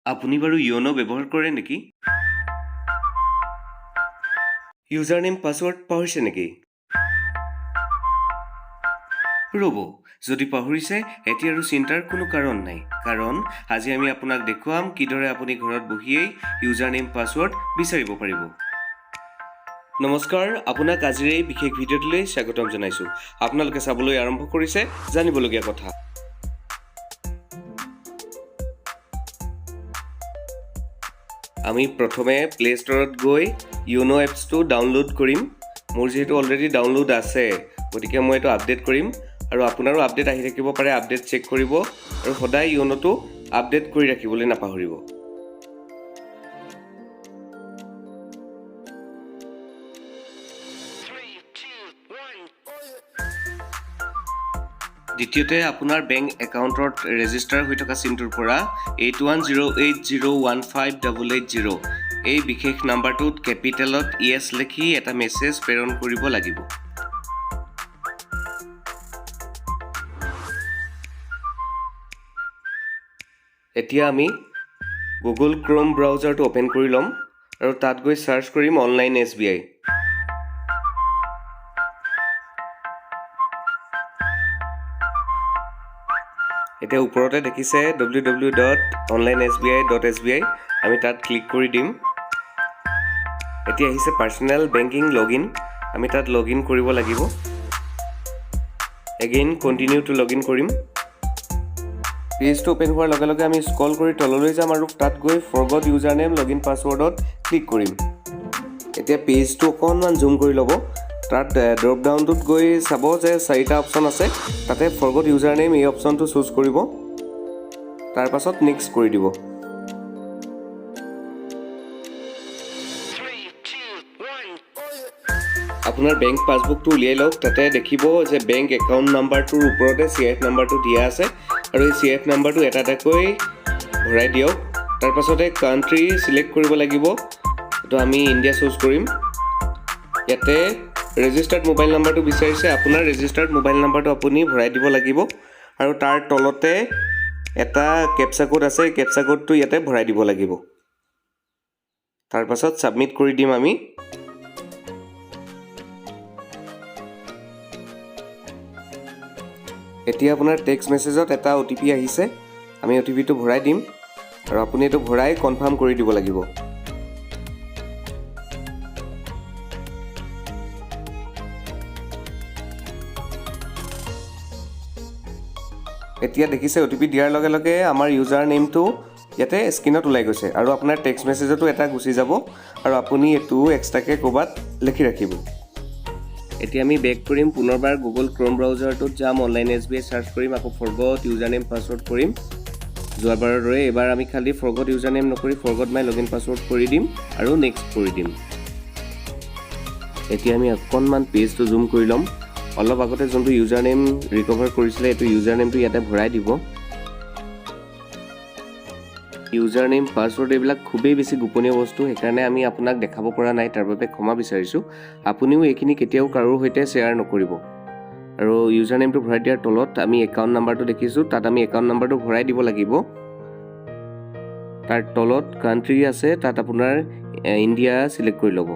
আপুনি বাৰু য়োনো ব্যৱহাৰ কৰে নেকি? ইউজাৰ নেম পাছৱৰ্ড পাহৰিছে নেকি? ৰ'ব, যদি পাহৰিছে এতিয়া আৰু চিন্তাৰ কোনো কাৰণ নাই, কাৰণ আজি আমি আপোনাক দেখুৱাম কিদৰে আপুনি ঘৰত বহিয়েই ইউজাৰ নেম পাছৱৰ্ড বিচাৰিব পাৰিব। নমস্কাৰ, আপোনাক আজিৰ এই বিশেষ ভিডিঅ'টোলৈ স্বাগতম জনাইছোঁ। আপোনালোকে চাবলৈ আৰম্ভ কৰিছে জানিবলগীয়া কথা। আমি প্ৰথমে প্লে ষ্টৰত গৈ য়োনো এপছটো ডাউনলোড কৰিম। মোৰ যিহেতু অলৰেডি ডাউনলোড আছে, গতিকে মই এইটো আপডেট কৰিম আৰু আপোনাৰো আপডেট আহি থাকিব পাৰে। আপডেট চেক কৰিব আৰু সদায় য়োনোটো আপডেট কৰি ৰাখিবলৈ নাপাহৰিব। দ্বিতীয়তে আপোনাৰ বেংক একাউণ্টত ৰেজিষ্টাৰ হৈ থকা চিমটোৰ পৰা 8108015880 এই বিশেষ নাম্বাৰটোত কেপিটেলত ইয়েছ লিখি এটা মেছেজ প্ৰেৰণ কৰিব লাগিব। এতিয়া আমি গুগল ক্ৰোম ব্ৰাউজাৰটো অ'পেন কৰি ল'ম আৰু তাত গৈ চাৰ্চ কৰিম অনলাইন SBI। এতিয়া ওপৰতে দেখিছে www.onlinesbi.sbi, আমি তাত ক্লিক কৰি দিম। এতিয়া আহিছে পাৰ্চনেল বেংকিং লগইন, আমি তাত লগইন কৰিব লাগিব। এগেইন কণ্টিনিউ টু লগইন কৰিম। পেজটো অ'পেন হোৱাৰ লগে লগে আমি স্ক্ৰল কৰি তললৈ যাম আৰু তাত গৈ ফৰগট ইউজাৰ নেম লগইন পাছৱৰ্ডত ক্লিক কৰিম। এতিয়া পেজটো অকণমান জুম কৰি ল'ব। তাত ড্ৰপ ডাউনটোত গৈ চাব যে 4টা অপশ্যন আছে, তাতে ফৰগট ইউজাৰ নেম এই অপশ্যনটো চুজ কৰিব, তাৰ পাছত নেক্সট কৰি দিব। আপোনাৰ বেংক পাছবুকটো উলিয়াই লওক। তাতে দেখিব যে বেংক একাউণ্ট নাম্বাৰটোৰ ওপৰতে CF নাম্বাৰটো দিয়া আছে আৰু এই CF নাম্বাৰটো এটা এটাকৈ ভৰাই দিয়ক। তাৰ পাছতে কাণ্ট্ৰি চিলেক্ট কৰিব লাগিব, এইটো আমি ইণ্ডিয়া চুজ কৰিম। ইয়াতে ৰেজিষ্টাৰ্ড মোবাইল নাম্বাৰটো বিচাৰিছে, আপোনাৰ ৰেজিষ্টাৰ্ড মোবাইল নাম্বাৰটো আপুনি ভৰাই দিব লাগিব আৰু তাৰ তলতে এটা কেপচা কোড আছে, এই কেপচা কোডটো ইয়াতে ভৰাই দিব লাগিব। তাৰ পাছত ছাবমিট কৰি দিম আমি। এতিয়া আপোনাৰ টেক্সট মেছেজত এটা OTP আহিছে, আমি OTPটো ভৰাই দিম আৰু আপুনি এইটো ভৰাই কনফাৰ্ম কৰি দিব লাগিব। এতিয়া দেখিছে OTP দিয়াৰ লগে লগে আমাৰ ইউজাৰ নেমটো ইয়াতে স্ক্ৰীনত ওলাই গৈছে আৰু আপোনাৰ টেক্সট মেছেজতো এটা গুচি যাব আৰু আপুনি এইটো এক্সট্ৰাকৈ ক'ৰবাত লিখি ৰাখিব। এতিয়া আমি বেক কৰিম, পুনৰবাৰ গুগল ক্ৰোম ব্ৰাউজাৰটোত যাম, অনলাইন SBI চাৰ্চ কৰিম, আকৌ ফৰগট ইউজাৰ নেম পাছৱৰ্ড কৰিম। যোৱাবাৰৰ দৰে এইবাৰ আমি খালি ফৰগট ইউজাৰ নেম নকৰি ফৰগট মাই লগইন পাছৱৰ্ড কৰি দিম আৰু নেক্সট কৰি দিম। এতিয়া আমি অকণমান পেজটো জুম কৰি ল'ম। অলপ আগতে যোনটো ইউজাৰ নেম ৰিকভাৰ কৰিছিলে, এইটো ইউজাৰ নেমটো ইয়াতে ভৰাই দিব। ইউজাৰ নেম পাছৱৰ্ড এইবিলাক খুবেই বেছি গোপনীয় বস্তু, সেইকাৰণে আমি আপোনাক দেখাব পৰা নাই, তাৰ বাবে ক্ষমা বিচাৰিছোঁ। আপুনিও এইখিনি কেতিয়াও কাৰোৰ সৈতে শ্বেয়াৰ নকৰিব। আৰু ইউজাৰ নেমটো ভৰাই দিয়াৰ তলত আমি একাউণ্ট নাম্বাৰটো দেখিছোঁ, তাত আমি একাউণ্ট নাম্বাৰটো ভৰাই দিব লাগিব। তাৰ তলত কাণ্ট্ৰি আছে, তাত আপোনাৰ ইণ্ডিয়া চিলেক্ট কৰি ল'ব।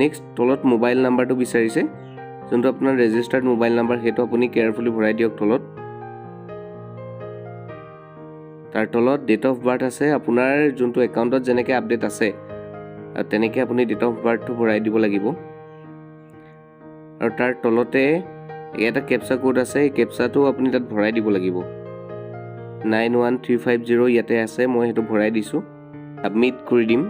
নেক্সট তলত মোবাইল নাম্বাৰটো বিচাৰিছে, যোনটো আপোনাৰ ৰেজিষ্টাৰ্ড মোবাইল নাম্বাৰ, সেইটো আপুনি কেয়াৰফুলি ভৰাই দিয়ক তলত। তাৰ তলত ডেট অফ বাৰ্থ আছে, আপোনাৰ যোনটো একাউণ্টত যেনেকৈ আপডেট আছে তেনেকৈ আপুনি ডেট অফ বাৰ্থটো ভৰাই দিব লাগিব। আৰু তাৰ তলতে এটা কেপচা কোড আছে, এই কেপচাটো আপুনি তাত ভৰাই দিব লাগিব। 91350 ইয়াতে আছে, মই সেইটো ভৰাই দিছোঁ। ছাবমিট কৰি দিম।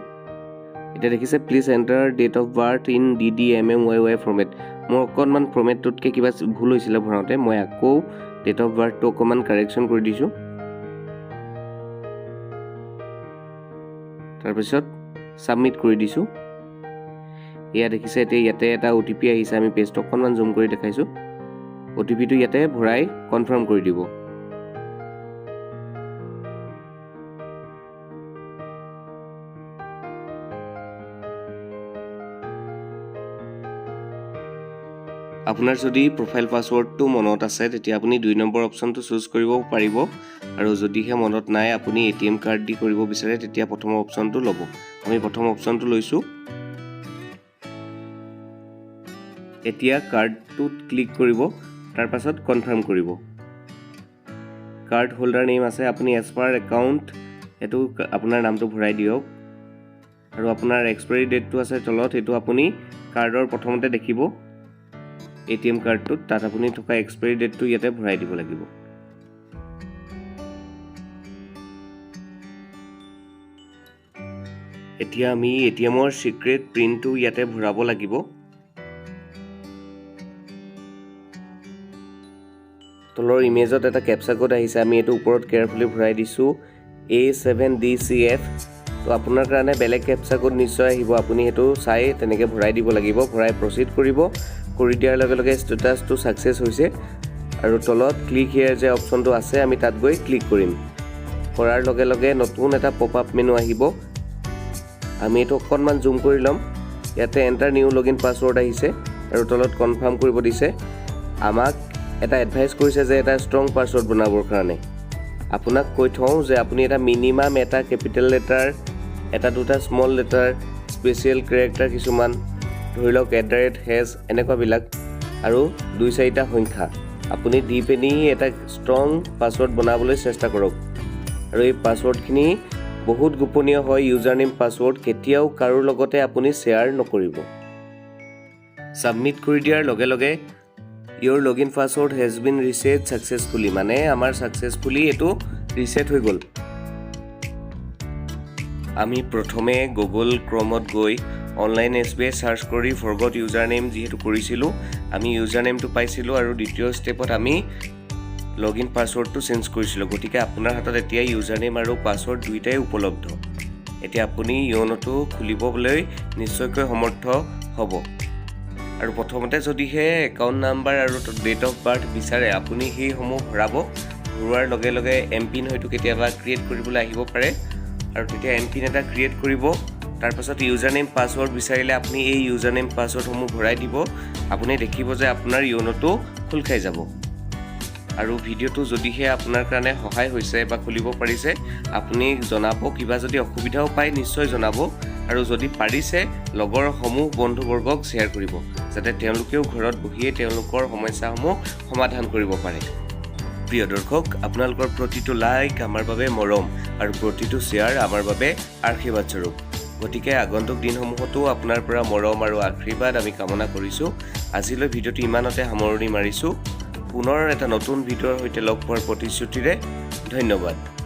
এতিয়া দেখিছে please enter date of birth in DDMMYY format. মোৰ অকণমান ফৰ্মেটটোতকৈ কিবা ভুল হৈছিলে ভৰাওঁতে, মই আকৌ ডেট অফ বাৰ্থটো অকণমান কাৰেকশ্যন কৰি দিছোঁ। তাৰপিছত ছাবমিট কৰি দিছোঁ। এয়া দেখিছে এতিয়া ইয়াতে এটা OTP আহিছে, আমি পেজটো অকণমান জুম কৰি দেখাইছোঁ। OTPটো ইয়াতে ভৰাই কনফাৰ্ম কৰি দিব। আপোনাৰ যদি প্ৰফাইল পাছৱৰ্ডটো মনত আছে, তেতিয়া আপুনি 2 নম্বৰ অপশ্যনটো চুজ কৰিব পাৰিব। আৰু যদিহে মনত নাই আপুনি ATM কাৰ্ড দি কৰিব বিচাৰে তেতিয়া প্ৰথম অপচনটো ল'ব আমি প্ৰথম অপচনটো লৈছো এতিয়া কাৰ্ডটোত ক্লিক কৰিব তাৰ পাছত কনফাৰ্ম কৰিব কাৰ্ড হোল্ডাৰ নেম আছে আপুনি এজ পাৰ একাউণ্ট এটো আপোনাৰ নামটো ভৰাই দিয়ক আৰু আপোনাৰ এক্সপায়াৰি ডেটটো আছে তলত এটো আপুনি কাৰ্ডৰ প্ৰথমতে দেখিব ATM কাৰ্ডটোত তাত আপুনি থকা এক্সপায়াৰি ডেটটো ইয়াতে ভৰাই দিব লাগিব এতিয়া আমি ATMৰ সিক্ৰেট প্ৰিন্টটো ইয়াতে ভৰাব লাগিব তলৰ ইমেজত এটা ক্যাপচা কোড আহিছে আমি এটো ওপৰত কেয়াৰফুলি ভৰাই দিছো A7DCF তো আপোনাৰ কাৰণে বেলেগ ক্যাপচা কোড নিশ্চয় আহিব আপুনি হেতু চাই তেনেকে ভৰাই দিব লাগিব ভৰাই প্ৰসিড কৰিব কৰি দিয়াৰ লগে লগে ষ্টেটাসটো সাকসেস হৈছে আৰু তলত ক্লিক হিয়াৰ যে অপচনটো আছে আমি তাত গৈ ক্লিক কৰিম কৰাৰ লগে লগে নতুন এটা পপআপ মেনু আহিব আমি এটো অকনমান জুম কৰি লম ইয়াতে এন্টাৰ নিউ লগইন পাসওয়াৰ্ড আহিছে আৰু তলত কনফাৰ্ম কৰিব দিছে আমাক এটা এডভাইস কৰিছে যে এটা ষ্ট্ৰং পাসওয়াৰ্ড বনাবৰ কাৰণে আপোনাক কৈ থওঁ যে আপুনি এটা মিনিমাম এটা ক্যাপিটেল লেটাৰ এটা দুটা স্মল লেটাৰ স্পেশাল ক্যাৰেক্টাৰ কিছুমান ধৰি লওক @ এনেকুৱা বিলাক আৰু দুই চাৰিটা সংখ্যা আপুনি দি পেনি এটা ষ্ট্ৰং পাসওয়াৰ্ড বনাবলৈ চেষ্টা কৰক আৰু এই পাসওয়াৰ্ডখিনি বহুত গোপনীয় হয় ইউজাৰ নেম পাসওয়াৰ্ড কেতিয়াও কাৰো লগতে আপুনি শেয়াৰ নকৰিব সাবমিট কৰি দিয়াৰ লগে লগে your login password has been reset successfully মানে আমাৰ successfully এটো ৰিসেট হৈ গল আমি প্ৰথমে Google Chromeত গৈ অনলাইন SBI সাৰ্চ কৰি forgot username যেহেতু কৰিছিলো আমি ইউজাৰনেমটো পাইছিলো আৰু দ্বিতীয় স্টেপত আমি লগইন পাসওয়াৰ্ডটো চেঞ্জ কৰিছিলো গতিকে আপোনাৰ হাতত এতিয়া ইউজাৰনেম আৰু পাসওয়াৰ্ড দুইটাই উপলব্ধ এতিয়া আপুনি ইয়োনোটো খুলিবলৈ নিশ্চয়কৈ সমৰ্থ হ'ব আৰু প্ৰথমতে যদিহে একাউণ্ট নাম্বাৰ আৰু ডেট অফ বাৰ্থ বিচাৰে আপুনি সেই সমূহ ভৰাব ভৰোৱাৰ লগে লগে এমপিন হয়তো কেতিয়াবা ক্ৰিয়েট কৰিবলৈ আহিব পাৰে আৰু তেতিয়া এমপিন এটা ক্ৰিয়েট কৰিব তাৰ পাছত ইউজাৰনেম পাসওয়াৰ্ড বিচাৰিলে আপুনি এই ইউজাৰনেম পাসওয়াৰ্ডসমূহ ভৰাই দিব আপুনি দেখিব যে আপোনাৰ ইয়োনোটো খুল খাই যাব আৰু ভিডিওটো যদিহে আপোনাৰ কাৰণে সহায় হৈছে বা খুলিব পাৰিছে আপুনি জনাব কিবা যদি অসুবিধাও পায় নিশ্চয় জনাব আৰু যদি পাৰিছে লগৰ সমূহ বন্ধুবৰ্গক শেয়াৰ কৰিব যাতে তেওঁলোকেও ঘৰত বহিয়ে তেওঁলোকৰ সমস্যাসমূহ সমাধান কৰিব পাৰে প্ৰিয় দৰ্শক আপোনালোকৰ প্ৰতিটো লাইক আমাৰ বাবে মৰম আৰু প্ৰতিটো শেয়াৰ আমাৰ বাবে আশীৰ্বাদ স্বৰূপ গতিকে আগন্তুক দিনসমূহতো আপোনাৰ পৰা মৰম আৰু আশীৰ্বাদ আমি কামনা কৰিছো আজিলৈ ভিডিওটো ইমানতে সামৰণি মাৰিছো পুনৰ এটা নতুন ভিডিওৰ সৈতে লগ পোৱাৰ প্ৰতিশ্ৰুতিৰে ধন্যবাদ